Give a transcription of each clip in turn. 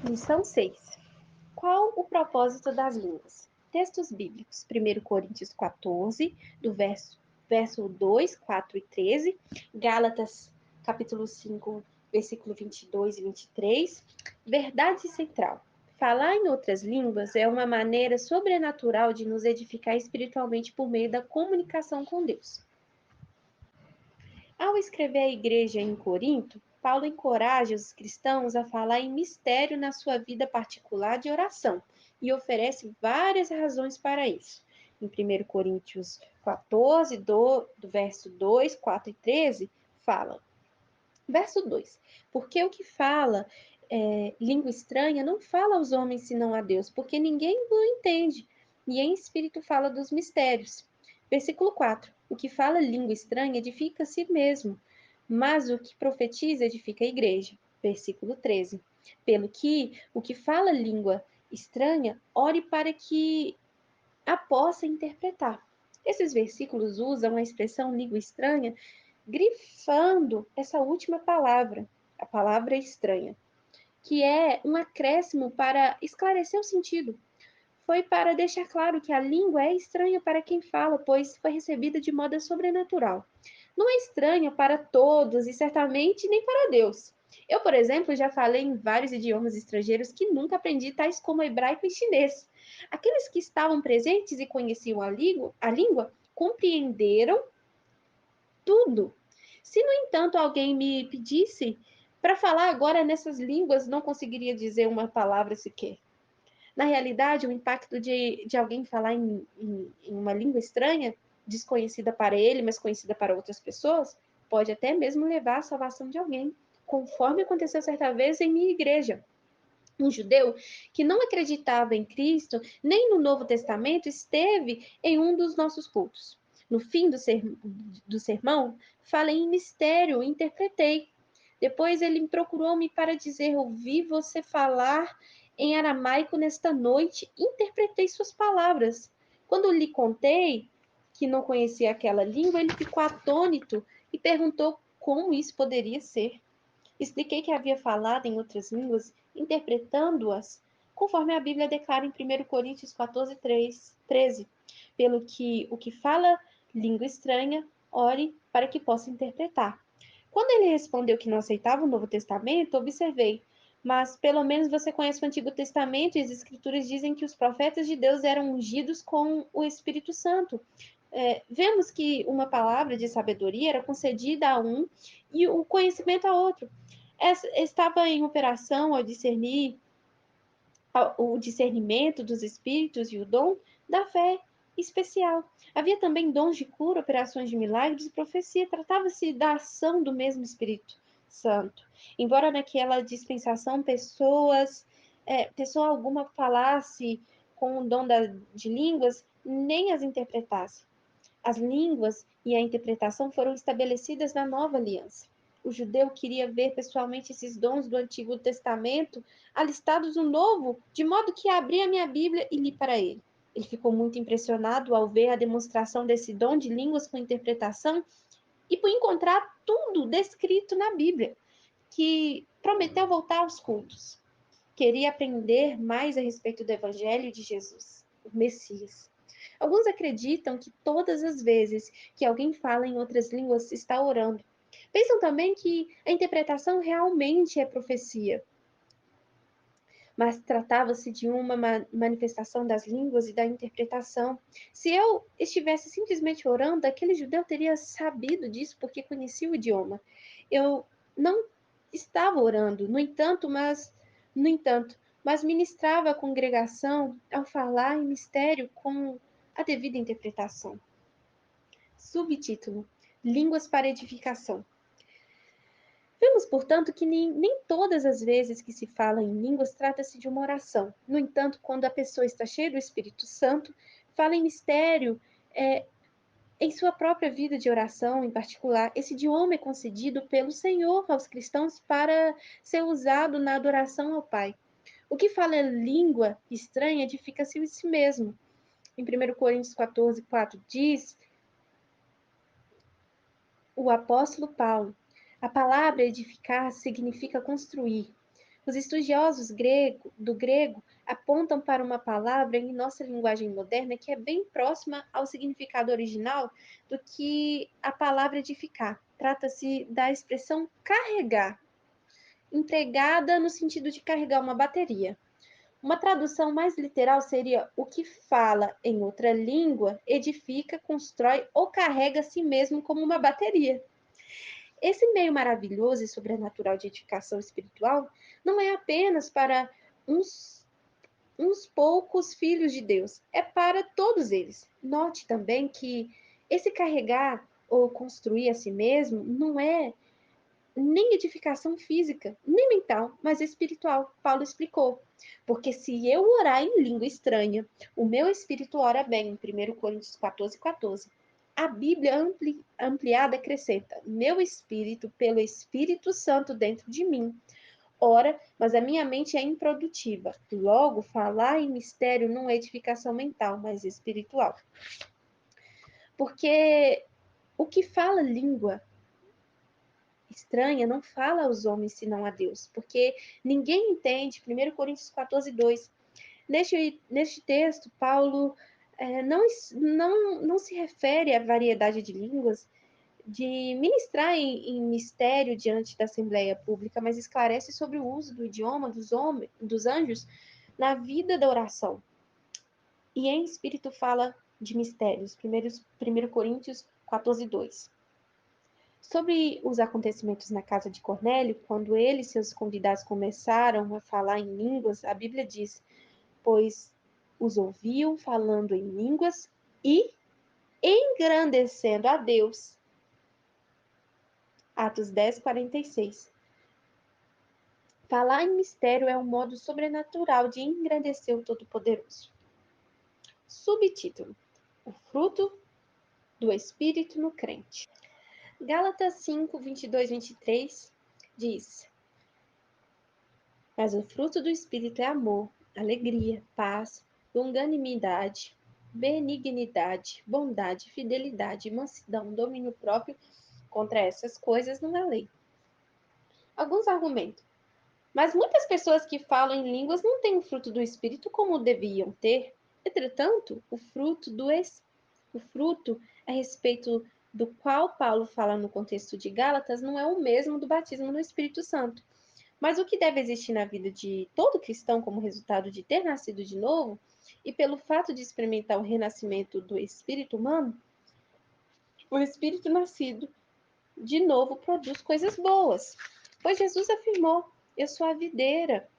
Lição 6. Qual o propósito das línguas? Textos bíblicos. 1 Coríntios 14, do verso 2, 4 e 13. Gálatas, capítulo 5, versículo 22 e 23. Verdade central. Falar em outras línguas é uma maneira sobrenatural de nos edificar espiritualmente por meio da comunicação com Deus. Ao escrever à igreja em Corinto, Paulo encoraja os cristãos a falar em mistério na sua vida particular de oração e oferece várias razões para isso. Em 1 Coríntios 14, do verso 2, 4 e 13, fala. Verso 2. Porque o que fala língua estranha não fala aos homens senão a Deus, porque ninguém o entende, e em espírito fala dos mistérios. Versículo 4. O que fala língua estranha edifica a si mesmo, mas o que profetiza edifica a igreja. Versículo 13. Pelo que o que fala língua estranha, ore para que a possa interpretar. Esses versículos usam a expressão língua estranha, grifando essa última palavra, a palavra estranha, que é um acréscimo para esclarecer o sentido. Foi para deixar claro que a língua é estranha para quem fala, pois foi recebida de modo sobrenatural. Não é estranha para todos e certamente nem para Deus. Eu, por exemplo, já falei em vários idiomas estrangeiros que nunca aprendi, tais como hebraico e chinês. Aqueles que estavam presentes e conheciam a língua compreenderam tudo. Se, no entanto, alguém me pedisse para falar agora nessas línguas, não conseguiria dizer uma palavra sequer. Na realidade, o impacto de alguém falar em uma língua estranha, desconhecida para ele, mas conhecida para outras pessoas, pode até mesmo levar à salvação de alguém, conforme aconteceu certa vez em minha igreja. Um judeu que não acreditava em Cristo, nem no Novo Testamento, esteve em um dos nossos cultos. No fim do sermão, falei em mistério e interpretei. Depois ele procurou-me para dizer: ouvi você falar em aramaico nesta noite, interpretei suas palavras. Quando lhe contei que não conhecia aquela língua, ele ficou atônito e perguntou como isso poderia ser. Expliquei que havia falado em outras línguas, interpretando-as, conforme a Bíblia declara em 1 Coríntios 14, 13, pelo que o que fala língua estranha, ore para que possa interpretar. Quando ele respondeu que não aceitava o Novo Testamento, observei, mas pelo menos você conhece o Antigo Testamento e as Escrituras dizem que os profetas de Deus eram ungidos com o Espírito Santo. Vemos que uma palavra de sabedoria era concedida a um e o conhecimento a outro. Estava em operação ao discernir o discernimento dos espíritos e o dom da fé especial. Havia também dons de cura, operações de milagres e profecia. Tratava-se da ação do mesmo Espírito Santo. Embora naquela dispensação pessoa alguma falasse com o dom de línguas, nem as interpretasse. As línguas e a interpretação foram estabelecidas na nova aliança. O judeu queria ver pessoalmente esses dons do Antigo Testamento alistados no Novo, de modo que abri a minha Bíblia e li para ele. Ele ficou muito impressionado ao ver a demonstração desse dom de línguas com interpretação e por encontrar tudo descrito na Bíblia, que prometeu voltar aos cultos. Queria aprender mais a respeito do Evangelho de Jesus, o Messias. Alguns acreditam que todas as vezes que alguém fala em outras línguas está orando. Pensam também que a interpretação realmente é profecia. Mas tratava-se de uma manifestação das línguas e da interpretação. Se eu estivesse simplesmente orando, aquele judeu teria sabido disso porque conhecia o idioma. Eu não estava orando, no entanto, mas ministrava a congregação ao falar em mistério com a devida interpretação. Subtítulo: Línguas para edificação. Vemos, portanto, que nem todas as vezes que se fala em línguas trata-se de uma oração. No entanto, quando a pessoa está cheia do Espírito Santo, fala em mistério, em sua própria vida de oração em particular. Esse idioma é concedido pelo Senhor aos cristãos para ser usado na adoração ao Pai. O que fala língua estranha edifica-se em si mesmo. Em 1 Coríntios 14, 4 diz o apóstolo Paulo: a palavra edificar significa construir. Os estudiosos do grego apontam para uma palavra em nossa linguagem moderna que é bem próxima ao significado original do que a palavra edificar. Trata-se da expressão carregar, empregada no sentido de carregar uma bateria. Uma tradução mais literal seria: o que fala em outra língua edifica, constrói ou carrega a si mesmo como uma bateria. Esse meio maravilhoso e sobrenatural de edificação espiritual não é apenas para uns poucos filhos de Deus, é para todos eles. Note também que esse carregar ou construir a si mesmo não é nem edificação física, nem mental, mas espiritual. Paulo explicou. Porque se eu orar em língua estranha, o meu espírito ora bem, em 1 Coríntios 14:14. A Bíblia ampliada acrescenta: meu espírito, pelo Espírito Santo dentro de mim. Ora, mas a minha mente é improdutiva. Logo, falar em mistério não é edificação mental, mas espiritual. Porque o que fala língua estranha não fala aos homens senão a Deus, porque ninguém entende. 1 Coríntios 14:2. Neste texto, Paulo não se refere à variedade de línguas, de ministrar em mistério diante da Assembleia Pública, mas esclarece sobre o uso do idioma dos anjos na vida da oração. E em espírito fala de mistérios. 1 Coríntios 14:2. Sobre os acontecimentos na casa de Cornélio, quando ele e seus convidados começaram a falar em línguas, a Bíblia diz: pois os ouviam falando em línguas e engrandecendo a Deus. Atos 10:46. Falar em mistério é um modo sobrenatural de engrandecer o Todo-Poderoso. Subtítulo: o fruto do Espírito no crente. Gálatas 5:22-23 diz: mas o fruto do Espírito é amor, alegria, paz, longanimidade, benignidade, bondade, fidelidade, mansidão, domínio próprio. Contra essas coisas não há lei. Alguns argumentos. Mas muitas pessoas que falam em línguas não têm o fruto do Espírito como deviam ter. Entretanto, o fruto a respeito do qual Paulo fala no contexto de Gálatas não é o mesmo do batismo no Espírito Santo. Mas o que deve existir na vida de todo cristão como resultado de ter nascido de novo e pelo fato de experimentar o renascimento do espírito humano, o espírito nascido de novo produz coisas boas. Pois Jesus afirmou: eu sou a videira,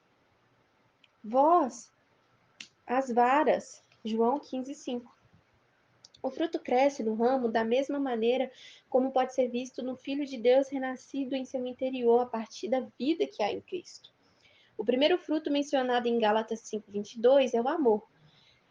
vós as varas. João 15:5. O fruto cresce no ramo da mesma maneira como pode ser visto no Filho de Deus renascido em seu interior a partir da vida que há em Cristo. O primeiro fruto mencionado em Gálatas 5:22 é o amor.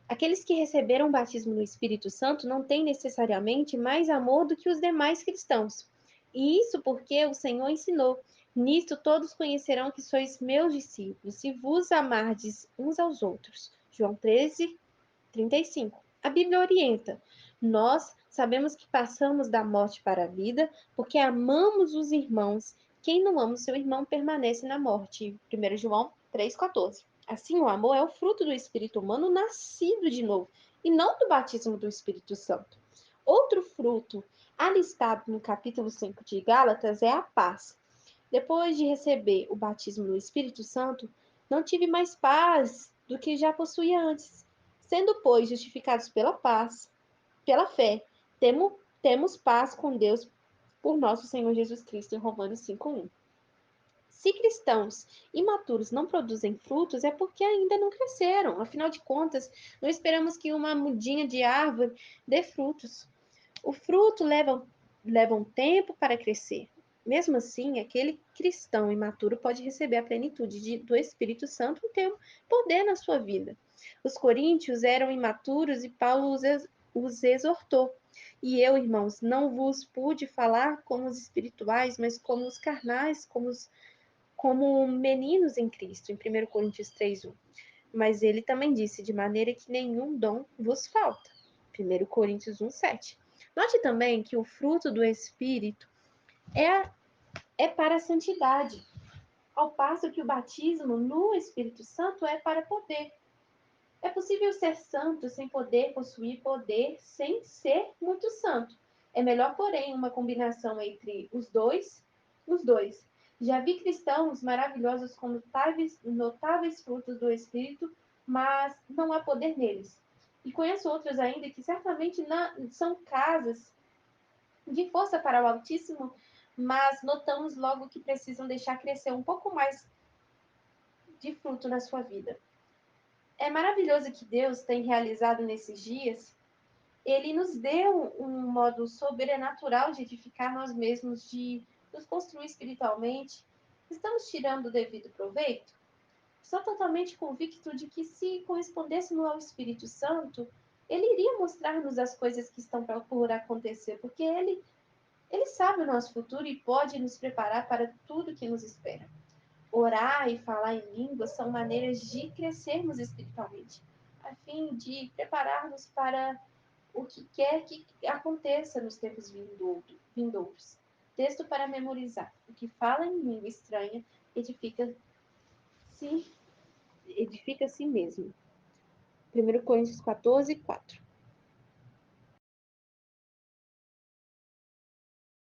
Aqueles que receberam o batismo no Espírito Santo não têm necessariamente mais amor do que os demais cristãos. E isso porque o Senhor ensinou: nisto todos conhecerão que sois meus discípulos, se vos amardes uns aos outros. João 13:35. A Bíblia orienta: nós sabemos que passamos da morte para a vida porque amamos os irmãos. Quem não ama o seu irmão permanece na morte. 1 João 3,14. Assim, o amor é o fruto do espírito humano nascido de novo, e não do batismo do Espírito Santo. Outro fruto alistado no capítulo 5 de Gálatas é a paz. Depois de receber o batismo no Espírito Santo, não tive mais paz do que já possuía antes. Sendo, pois, justificados pela paz, pela fé, temos paz com Deus por nosso Senhor Jesus Cristo, em Romanos 5:1. Se cristãos imaturos não produzem frutos, é porque ainda não cresceram. Afinal de contas, não esperamos que uma mudinha de árvore dê frutos. O fruto leva um tempo para crescer. Mesmo assim, aquele cristão imaturo pode receber a plenitude do Espírito Santo e ter poder na sua vida. Os coríntios eram imaturos e Paulo os exortou. E eu, irmãos, não vos pude falar como os espirituais, mas como os carnais, como meninos em Cristo, em 1 Coríntios 3:1. Mas ele também disse: de maneira que nenhum dom vos falta. 1 Coríntios 1:7. Note também que o fruto do Espírito é para a santidade. ao passo que o batismo no Espírito Santo é para poder. É possível ser santo sem poder possuir poder, sem ser muito santo. É melhor, porém, uma combinação entre os dois. Já vi cristãos maravilhosos com notáveis frutos do Espírito, mas não há poder neles. E conheço outros ainda que certamente são casas de força para o Altíssimo, mas notamos logo que precisam deixar crescer um pouco mais de fruto na sua vida. É maravilhoso que Deus tem realizado nesses dias. Ele nos deu um modo sobrenatural de edificar nós mesmos, de nos construir espiritualmente. Estamos tirando o devido proveito? Estou totalmente convicto de que, se correspondêssemos ao Espírito Santo, ele iria mostrar-nos as coisas que estão por acontecer, porque ele sabe o nosso futuro e pode nos preparar para tudo que nos espera. Orar e falar em línguas são maneiras de crescermos espiritualmente, a fim de preparar-nos para o que quer que aconteça nos tempos vindouros. Texto para memorizar. O que fala em língua estranha edifica-se edifica a si mesmo. 1 Coríntios 14, 4.